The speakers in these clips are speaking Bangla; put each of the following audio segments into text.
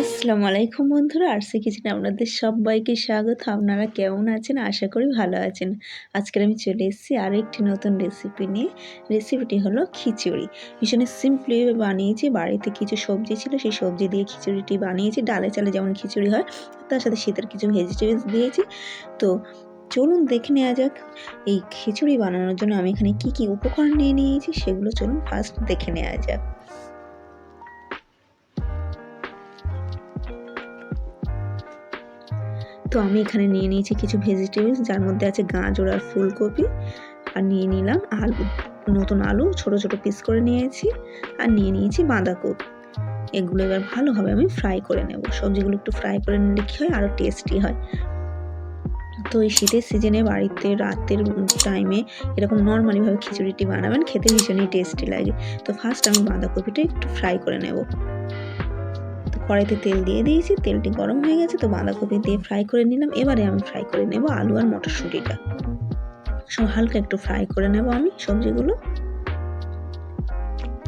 আসসালামু আলাইকুম বন্ধুরা, আরসি কিচেনে আপনাদের সবাইকে স্বাগত। আপনারা কেমন আছেন? আশা করি ভালো আছেন। আজকের আমি চলে এসেছি আরও একটি নতুন রেসিপি নিয়ে। রেসিপিটি হলো খিচুড়ি। ভীষণ সিম্পলি বানিয়েছি। বাড়িতে কিছু সবজি ছিল, সেই সবজি দিয়ে খিচুড়িটি বানিয়েছি। ডালে চালে যেমন খিচুড়ি হয়, তার সাথে শীতের কিছু ভেজিটেবলস দিয়েছি। তো চলুন দেখে নেওয়া যাক এই খিচুড়ি বানানোর জন্য আমি এখানে কি কি উপকরণ নিয়ে নিয়েছি, সেগুলো চলুন ফার্স্ট দেখে নেওয়া যাক। তো আমি এখানে নিয়ে নিয়েছি কিছু ভেজিটেবলস, যার মধ্যে আছে গাজর আর ফুলকপি, আর নিয়ে নিলাম আলু, নতুন আলু ছোট ছোট পিস করে নিয়েছি, আর নিয়ে নিয়েছি বাঁধাকপি। এগুলো এবার ভালোভাবে আমি ফ্রাই করে নেব। সবজিগুলো একটু ফ্রাই করে নিলে কী হয়, আরও টেস্টি হয়। তো এই শীতের সিজনে বাড়িতে রাতের টাইমে এরকম নর্মালিভাবে খিচুড়িটি বানাবেন, খেতে ভীষণই টেস্টি লাগে। তো ফার্স্ট আমি বাঁধাকপিটা একটু ফ্রাই করে নেব। কড়াইতে তেল দিয়ে দিয়েছি, তেলটি গরম হয়ে গেছে, তো বাঁধাকপি দিয়ে ফ্রাই করে নিলাম। এবারে আমি ফ্রাই করে নেব আলু আর মটরশুঁটিটা। সব হালকা একটু ফ্রাই করে নেব আমি সবজিগুলো।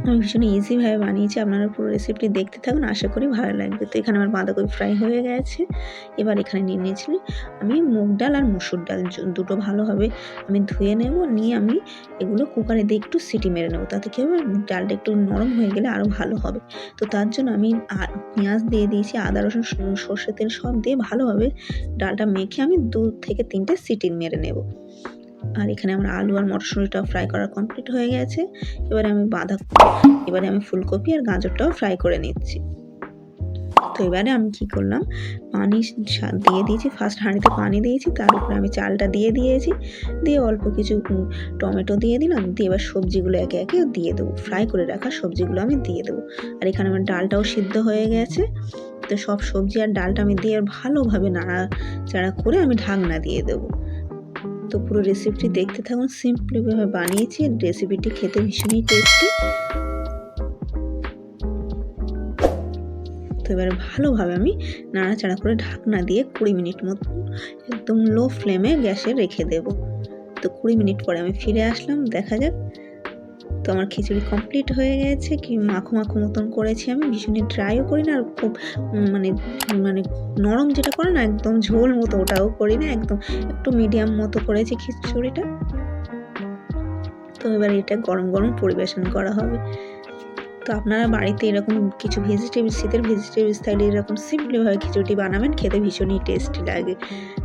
আমি ভীষণ ইজিভাবে বানিয়েছি, আপনারা পুরো রেসিপিটি দেখতে থাকুন, আশা করি ভালো লাগবে। তো এখানে আমার বাঁধাকপি ফ্রাই হয়ে গেছে। এবার এখানে নিয়ে নিয়েছি আমি মুগ ডাল আর মসুর ডাল, দুটো ভালোভাবে আমি ধুয়ে নেব। নিয়ে আমি এগুলো কুকারে দিয়ে একটু সিটি মেরে নেব, তাতে কী হবে, ডালটা একটু নরম হয়ে গেলে আরও ভালো হবে। তো তার জন্য আমি পেঁয়াজ দিয়ে দিয়েছি, আদা রসুন সর্ষে তেল সব দিয়ে ভালোভাবে ডালটা মেখে আমি 2 থেকে 3টে সিটি মেরে নেব। আর এখানে আমার আলু আর মটরশুঁটিটাও ফ্রাই করা কমপ্লিট হয়ে গেছে। এবারে আমি ফুলকপি আর গাজরটাও ফ্রাই করে নিচ্ছি। তো এবারে আমি কি করলাম, পানি দিয়ে দিয়েছি। ফার্স্ট হাঁড়িতে পানি দিয়েছি, তার উপরে আমি চালটা দিয়ে দিয়েছি, দিয়ে অল্প কিছু টমেটো দিয়ে দিলাম, দিয়ে এবার সবজিগুলো একে একে দিয়ে দেবো। ফ্রাই করে রাখা সবজিগুলো আমি দিয়ে দেবো। আর এখানে আমার ডালটাও সিদ্ধ হয়ে গেছে। তো সব সবজি আর ডালটা আমি দিয়ে ভালোভাবে নাড়াচাড়া করে আমি ঢাকনা দিয়ে দেবো। তো পুরো রেসিপিটি দেখতে থাকুন, সিম্পলিভাবে বানিয়েছি। রেসিপিটি খেতে ভীষণই টেস্টি। তো এবারে ভালোভাবে আমি নাড়াচাড়া করে ঢাকনা দিয়ে 20 মিনিট মতো একদম লো ফ্লেমে গ্যাসে রেখে দেব। তো 20 মিনিট পরে আমি ফিরে আসলাম, দেখা যাক। তো আমার খিচুড়ি কমপ্লিট হয়ে গেছে। কি মাখো মাখো মতন করেছি আমি, ভীষণই ড্রাইও করি না, আর খুব মানে মানে নরম যেটা করে না, একদম ঝোল মতো ওটাও করি না, একদম একটু মিডিয়াম মতো করেছি খিচুড়িটা। তো এবার এটা গরম গরম পরিবেশন করা হবে। তো আপনারা বাড়িতে এরকম কিছু ভেজিটেবলস, শীতের ভেজিটেবলস থাকলে এরকম সিম্পলিভাবে খিচুড়ি বানাবেন, খেতে ভীষণই টেস্টি লাগে।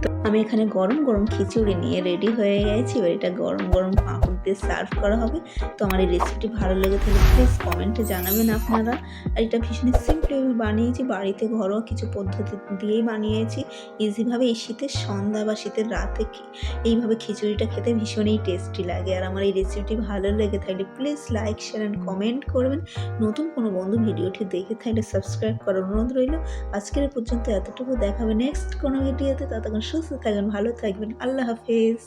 তো আমি এখানে গরম গরম খিচুড়ি নিয়ে রেডি হয়ে গেছি। এবার এটা গরম গরম পাঁপড় দিয়ে সার্ভ করা হবে। তো আমার এই রেসিপিটি ভালো লেগে থাকলে প্লিজ কমেন্টে জানাবেন আপনারা। আর এটা ভীষণই সিম্পলিভাবে বানিয়েছি, বাড়িতে ঘরোয়া কিছু পদ্ধতি দিয়েই বানিয়েছি ইজিভাবে। এই শীতের সন্ধ্যা বা শীতের রাতে এইভাবে খিচুড়িটা খেতে ভীষণই টেস্টি লাগে। আর আমার এই রেসিপিটি ভালো লেগে থাকলে please like, share and comment করবেন। নতুন কোনো বন্ধু ভিডিওটি দেখে থাকলে সাবস্ক্রাইব করার অনুরোধ রইল। আজকের পর্যন্ত এতটুকু, দেখাবে নেক্সট কোনো ভিডিওতে। ততক্ষণ সুস্থ থাকবেন, ভালো থাকবেন, আল্লাহ হাফেজ।